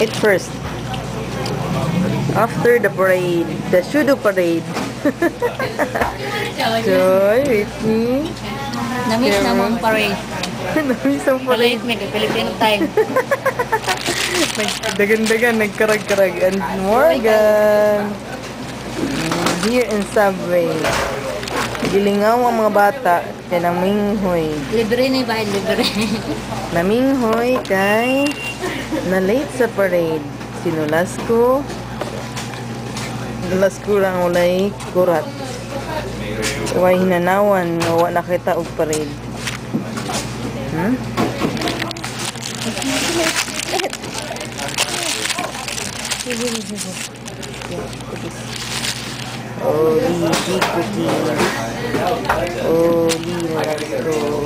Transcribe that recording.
Eat first. After the parade, the Shudo parade. Joy, with me. Namiss namang parade. Namiss ang parade. Parade, may Filipino time. Dagan-dagan, nagkarag-karag. And Morgan. Here in Subway. Gilingaw ang mga bata. Kaya naminghoy. Libre na ba? Libre. Naminghoy kay na late sa parade. Sinulas ko. Sinulas ko lang ulay kurat. Huwag hinanawan. Huwag nakita og parade. Hmm? Oli, cookie. Oli, let's go.